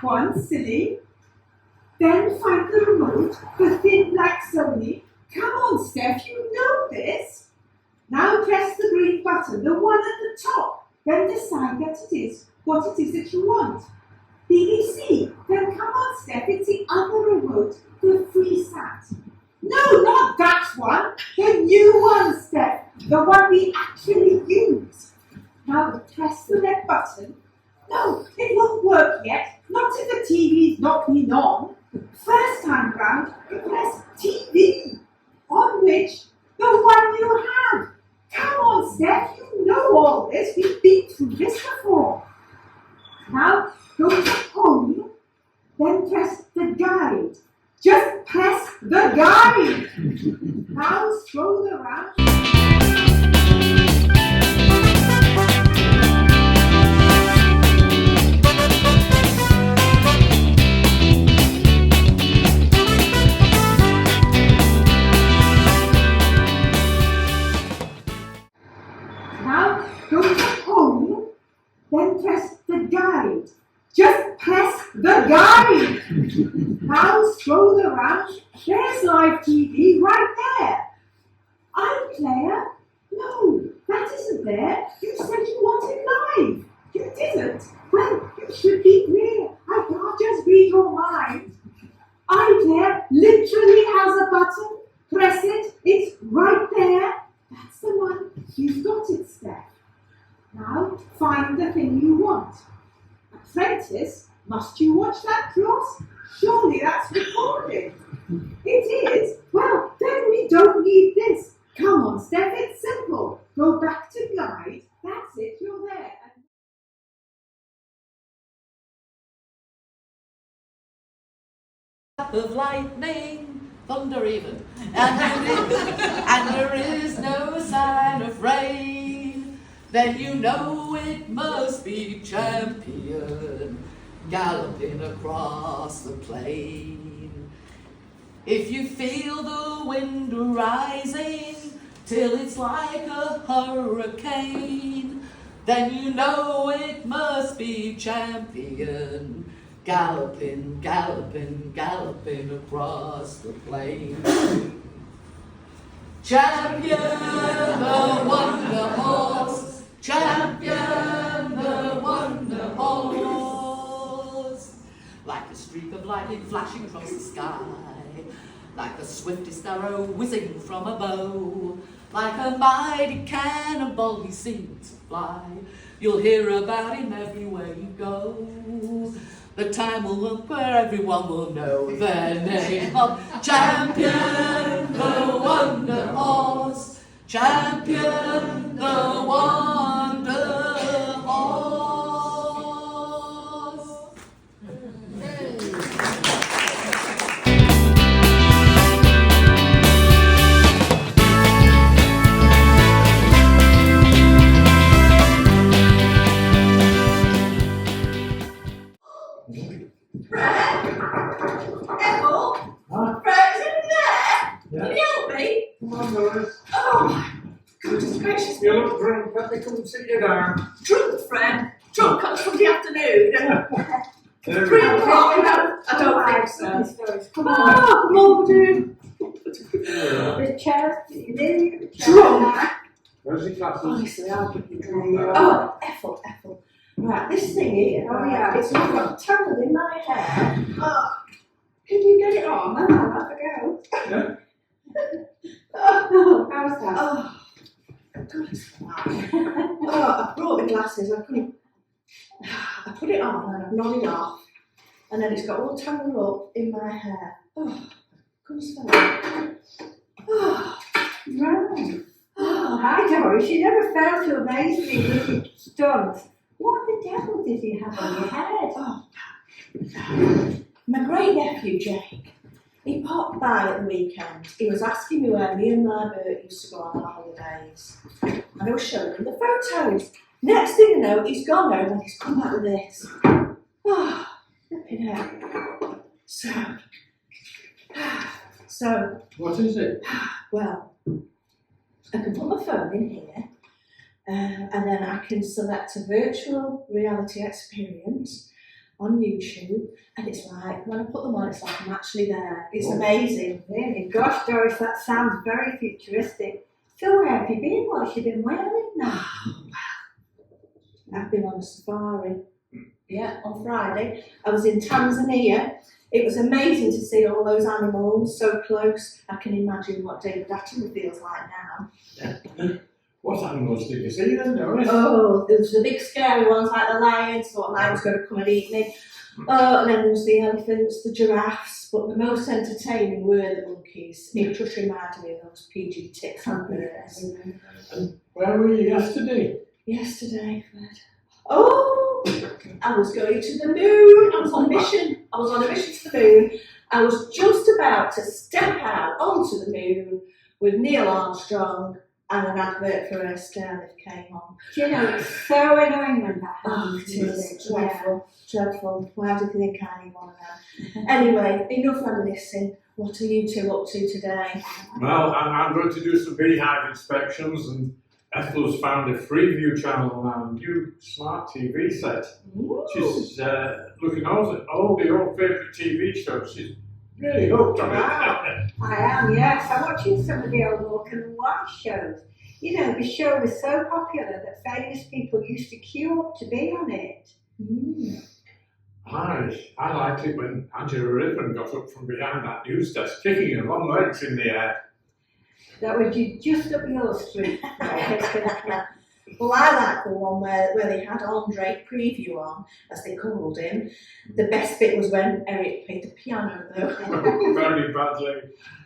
one, silly. Then find the remote, the thin black Sony. Come on, Steph, you know this. Now press the green button, the one at the top. Then decide what it is that you want. BBC. Then come on, Steph, it's the other remote, the FreeSat. No, not that one. The new one, Steph. The one we actually use. Now press the red button. No, it won't work yet. Not if the TV's not been on. First time round, you press TV. On which? The one you have. Come on, Steph, you know all this. We've been through this before. Now, go to home, then press the guide. Just press the guide. Now scroll around. Now go to home, then press the guide. Just press the guide. Now scroll around. There's live TV right there. iPlayer? No, that isn't there. You said you wanted live. You didn't. Well, you should be clear. I can't just read your mind. iPlayer literally has a button. Press it. It's right there. That's the one. You've got it, Steph. Now find the thing you want. Apprentice, must you watch that cross? Surely that's recorded. It is? Well, then we don't need this. Come on, Steph, it's simple. Go back to guide. That's it, you're there. Of lightning, thunder even, and there is no sign of rain, then you know it must be Champion galloping across the plain. If you feel the wind rising till it's like a hurricane, then you know it must be Champion galloping, galloping, galloping across the plain. Champion, the wonder horse. Champion, the wonder horse. Like a streak of lightning flashing across the sky, like the swiftest arrow whizzing from a bow, like a mighty cannonball he seems to fly. You'll hear about him everywhere you go. The time will come where everyone will know the name of Champion, the wonder horse. Champion, the wonder horse. Goodness gracious. You look drunk, let me come and sit you down. Drunk, Fred. Drunk comes from the afternoon. 3 There we go. o'clock, no, I don't think so. Come on. Oh, Lord, dude. The chair, you nearly Drunk. Where's the glasses? Honestly, I'll give you drunk. Oh, Ethel. Right, this thing here, Oh, yeah. it's got tangled in my hair. Oh, Can you get it on? I'll have a go. Yeah. Oh, how's that? oh. God, it's fine. Oh, I brought the glasses, I put it on and I've nodded off, and then it's got all tangled up in my hair. Oh, couldn't smell it. Oh, Right. oh, hi Doris, you never fail to amaze me with your stunt. What the devil did you have on your head? Oh, my great nephew Jake, he popped by at the weekend. He was asking me where me and my Bert used to go on our holidays. And I was showing him the photos. Next thing you know, he's gone home and he's come back with this. Oh, flipping heck. So, What is it? well, I can put my phone in here, and then I can select a virtual reality experience on YouTube, and it's like, when I put them on, it's like I'm actually there. It's amazing. Really? Gosh, Doris, that sounds very futuristic. So where have you been? What's you been wearing now? I've been on a safari. Yeah, on Friday. I was in Tanzania. It was amazing to see all those animals so close. I can imagine what David Attenborough feels like now. What animals did you see then, Doris? Oh, there was the big scary ones like the lions, thought a lion was going to come and eat me. Oh, and then there was the elephants, the giraffes, but the most entertaining were the monkeys. It just reminded me of those PG ticks on birds. And where were you yesterday? Yesterday, Fred. Oh, I was going to the moon. I was on a mission. I was on a mission to the moon. I was just about to step out onto the moon with Neil Armstrong, and an advert for a Airlift came on. Do you know, it's so annoying when that Oh, happens. it is dreadful, dreadful. Why do you think I need one of them? Anyway, enough reminiscing. What are you two up to today? Well, I'm going to do some beehive inspections, and Ethel's found a Freeview channel on our new smart TV set. Ooh. She's looking over all the old favourite TV shows. She's really hooked on it. I am, yes. I'm watching some of the old Walk and White shows. You know, the show was so popular that famous people used to queue up to be on it. I liked it when Angela Ribbon got up from behind that news desk, kicking her long legs in the air. That was just up your street. Well, I like the one where they had Andre Preview on, as they called him. The best bit was when Eric played the piano, though. Very badly.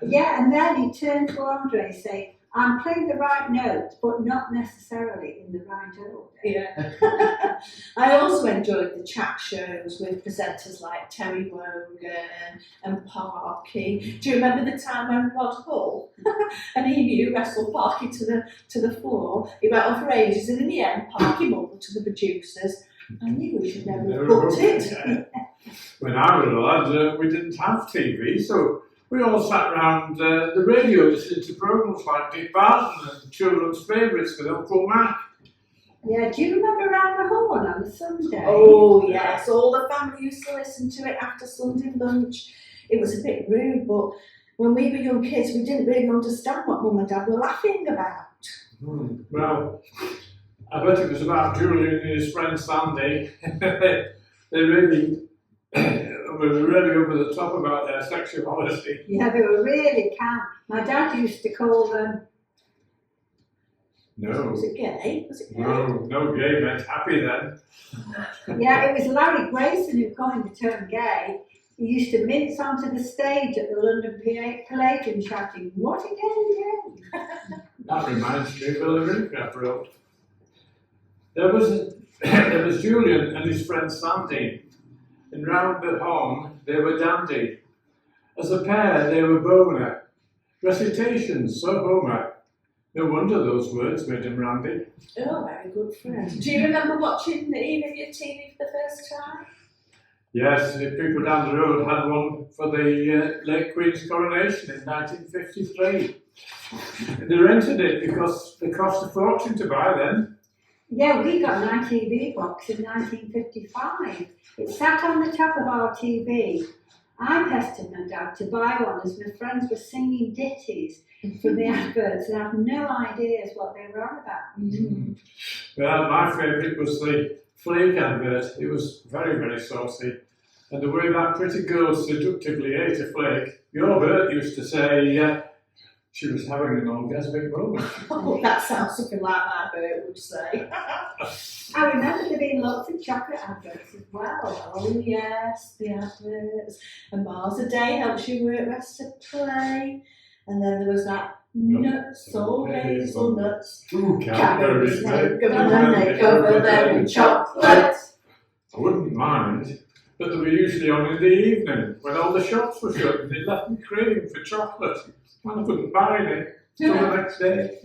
Yeah, and then he turned to Andre and said, I'm playing the right note, but not necessarily in the right order. Yeah. I also enjoyed the chat shows with presenters like Terry Wogan and Parky. Do you remember the time when Rod Hull and Emu wrestled Parky to the floor? He went on for ages, and in the end, Parky mumbled to the producers, I knew we should never have booked it. Yeah. When I was a lad, we didn't have TV, so we all sat around the radio listening to programmes like Dick Barton and Children's Favourites with Uncle Mac. Yeah, do you remember Round the Horn on a Sunday? Oh yes, all the family used to listen to it after Sunday lunch. It was a bit rude, but when we were young kids, we didn't really understand what Mum and Dad were laughing about. Well, I bet it was about Julian and his friend Sandy. They really were really over the top about their sexuality. Yeah, they were really camp. My dad used to call them... No. Was it gay? Was it gay? No gay meant happy then. Yeah, it was Larry Grayson who coined the term gay. He used to mince onto the stage at the London Palladium shouting, what again? That reminds me of a lyric I wrote. There was Julian and his friend Sandy, and round at home they were dandy. As a pair they were boner, recitations so Homer. No wonder those words made him randy. Oh, very good friend. Do you remember watching either of your TV for the first time? Yes, the people down the road had one for the late Queen's coronation in 1953. They rented it because they cost a fortune to buy then. Yeah, we got an ITV box in 1955. It sat on the top of our TV. I pestered my dad to buy one as my friends were singing ditties from the adverts and I had no ideas what they were on about. Well, my favourite was the Flake advert. It was very, very saucy. And the way that pretty girl seductively ate a flake, your Bert used to say she was having an orgasmic moment. Oh, that sounds something like my Bert would say. I remember there being lots of chocolate adverts as well. Oh yes, the adverts. A miles a day helps you work, rest to play. And then there was that nuts, all hazelnuts. Two Cadbury's Take them and they cover them in chocolate. I wouldn't mind, but they were usually on in the evening when all the shops were shut and they left me craving for chocolate. And I couldn't buy any till the next day.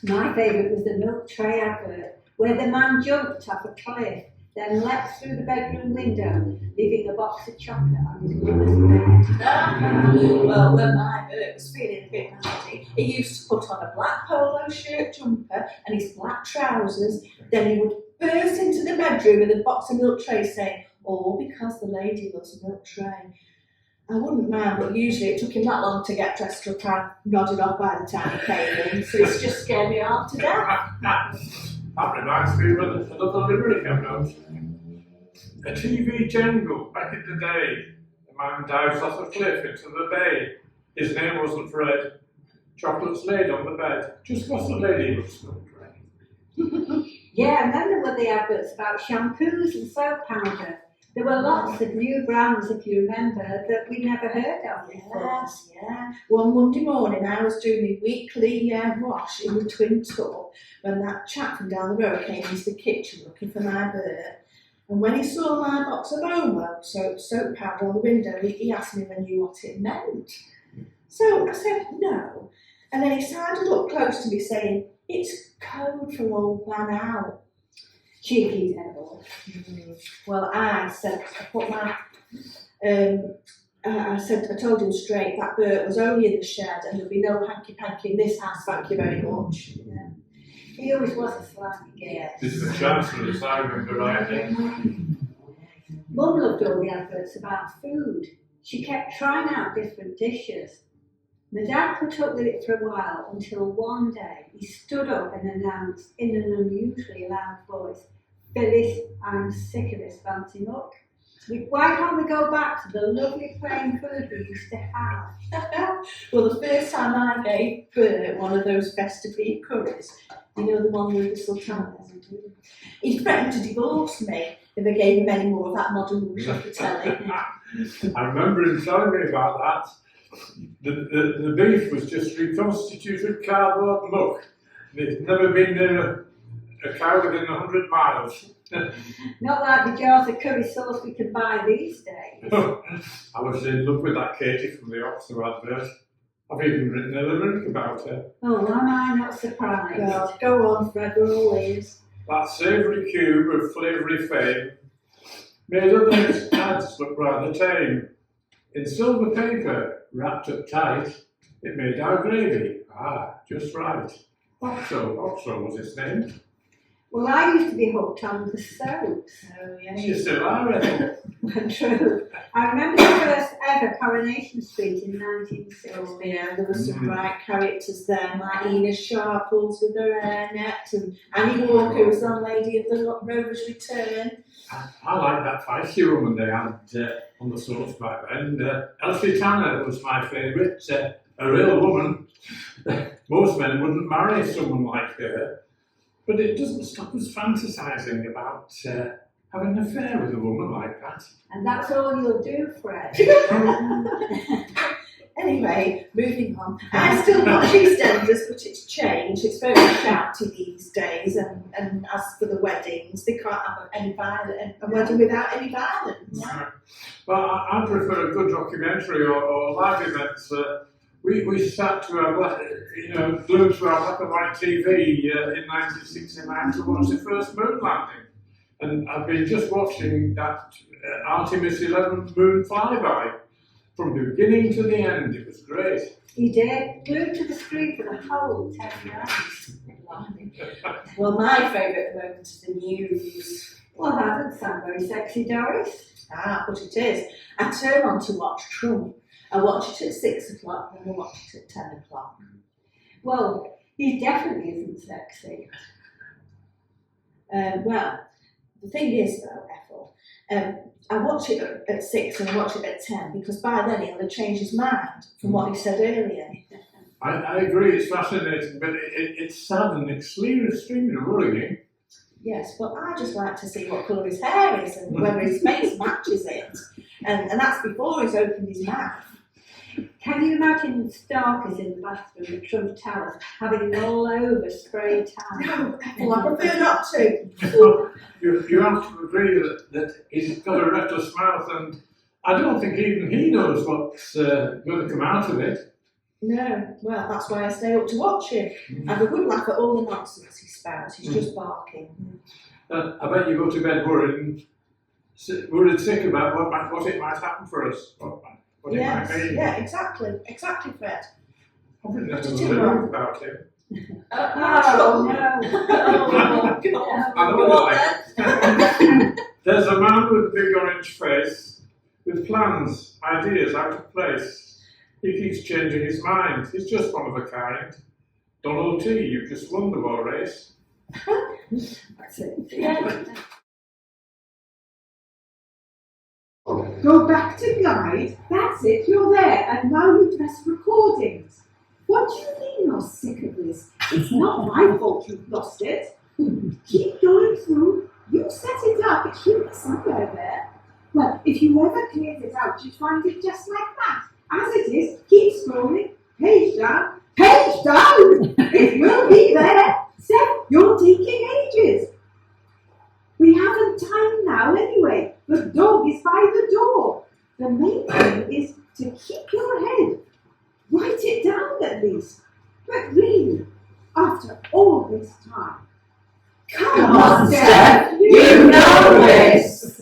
My favourite was the milk tray advert, where the man jumped off a cliff, then leapt through the bedroom window, leaving a box of chocolate on his mother's bed. Well, when my Bert was feeling a bit naughty, he used to put on a black polo shirt jumper and his black trousers. Then he would burst into the bedroom with a box of milk trays saying, or because the lady loves a milk tray. I wouldn't mind, but usually it took him that long to get dressed up and nodded off by the time he came in, so it's just scared me half to death. That reminds me of another limerick I wrote. A TV jangle back in the day. A man dives off a cliff into the bay. His name wasn't Fred. Chocolates laid on the bed. Just because the lady was so great. Yeah, and then there were the adverts about shampoos and soap powder. There were lots of new brands, if you remember, that we never heard of before. Yes, yeah. One Monday morning I was doing my weekly wash in the twin tub when that chap from down the road came into the kitchen looking for my bird. And when he saw my box of Omo soap powder on the window, he asked me if I knew what it meant. So I said no. And then he sidled up close to me saying, "It's code for old man out." Cheeky devil. Well, I said, I told him straight that Bert was only in the shed and there'd be no hanky-panky in this house, thank you very much. Yeah. He always was a slightly gay. This is the Chancellor, as I remember rightly. Mum loved all the adverts about food. She kept trying out different dishes. My dad put up with it for a while until one day he stood up and announced in an unusually loud voice, "Phyllis, I'm sick of this fancy muck. Why can't we go back to the lovely plain food we used to have?" Well, the first time I gave Bert one of those festive beef curries, you know, the one with the sultanas, he threatened to divorce me if I gave him any more of that modern rubbish off the telly. I remember him telling me about that. The beef was just reconstituted cardboard muck. It's never been near a cow within 100 miles. Not like the jars of curry sauce we can buy these days. I was in love with that Katie from the Oxford advert. I've even written a lyric about her. Oh, am I not surprised? Well, go on, Fred, we're all ears. That savoury cube of flavoury fame made other ads look rather tame. In silver paper, wrapped up tight, it made our gravy. Just right. Oxo was his name. Well, I used to be hooked on the soaps. Oh, yeah. You still are, Ethel. True. I remember the first ever Coronation Street in 1960. Oh, yeah, there were some bright characters there, like Ina Sharples with her hairnet, and Annie Walker was the lady of the Rover's Return. I like that feisty woman they had on the soaps back then. Elsie Tanner was my favourite. A real woman. Most men wouldn't marry someone like her. But it doesn't stop us fantasising about having an affair with a woman like that. And that's all you'll do, Fred. Anyway, moving on. I still watch EastEnders, but it's changed. It's very shouty these days. And as for the weddings, they can't have a wedding without any violence. Well, I prefer a good documentary or live events. We sat to our, glued to our black and white TV in 1969 to watch the first moon landing. And I've been just watching that Artemis 11 moon flyby from the beginning to the end. It was great. You did. Glued to the screen for the whole 10 minutes. Well, my favourite at the moment is the news. Well, that doesn't sound very sexy, Doris. But it is. I turn on to watch Trump. I watch it at 6 o'clock and I watch it at 10 o'clock. Well, he definitely isn't sexy. Well, the thing is though, Ethel, I watch it at 6 and I watch it at 10 because by then he'll have changed his mind from what he said earlier. I agree, it's fascinating, but it's sad and extremely worrying. Yes, but I just like to see what colour his hair is and whether his face matches it. And that's before he's opened his mouth. Can you imagine Starkers in the bathroom at Trump Towers having it all over spray tan? No, Ethel, I prefer not to. You have to agree that he's got a reckless mouth, and I don't think even he knows what's going to come out of it. No, well, that's why I stay up to watch him. I have a good laugh at all the nonsense he spouts. He's just barking. I bet you go to bed worried sick about what it might happen for us. What it might mean. Yeah, exactly, Fred. I've written a little about him. Oh, no. I know what I like. There's a man with a big orange face, with plans, ideas out of place. He keeps changing his mind. He's just one of a kind. Donald T, you've just won the war race. That's it. Yeah. Go back to guide. That's it, you're there. And now you press recordings. What do you mean you're sick of this? It's not my fault you've lost it. Keep going through. You set it up. It should be somewhere there. Well, if you ever cleared it out, you'd find it just like that. As it is, keep scrolling. Page down. Page down! It will be there. Seth, you're taking ages. We haven't time now anyway. The dog is by the door. The main thing is to keep your head. Write it down at least. But really, after all this time, come on, Steph, you know this.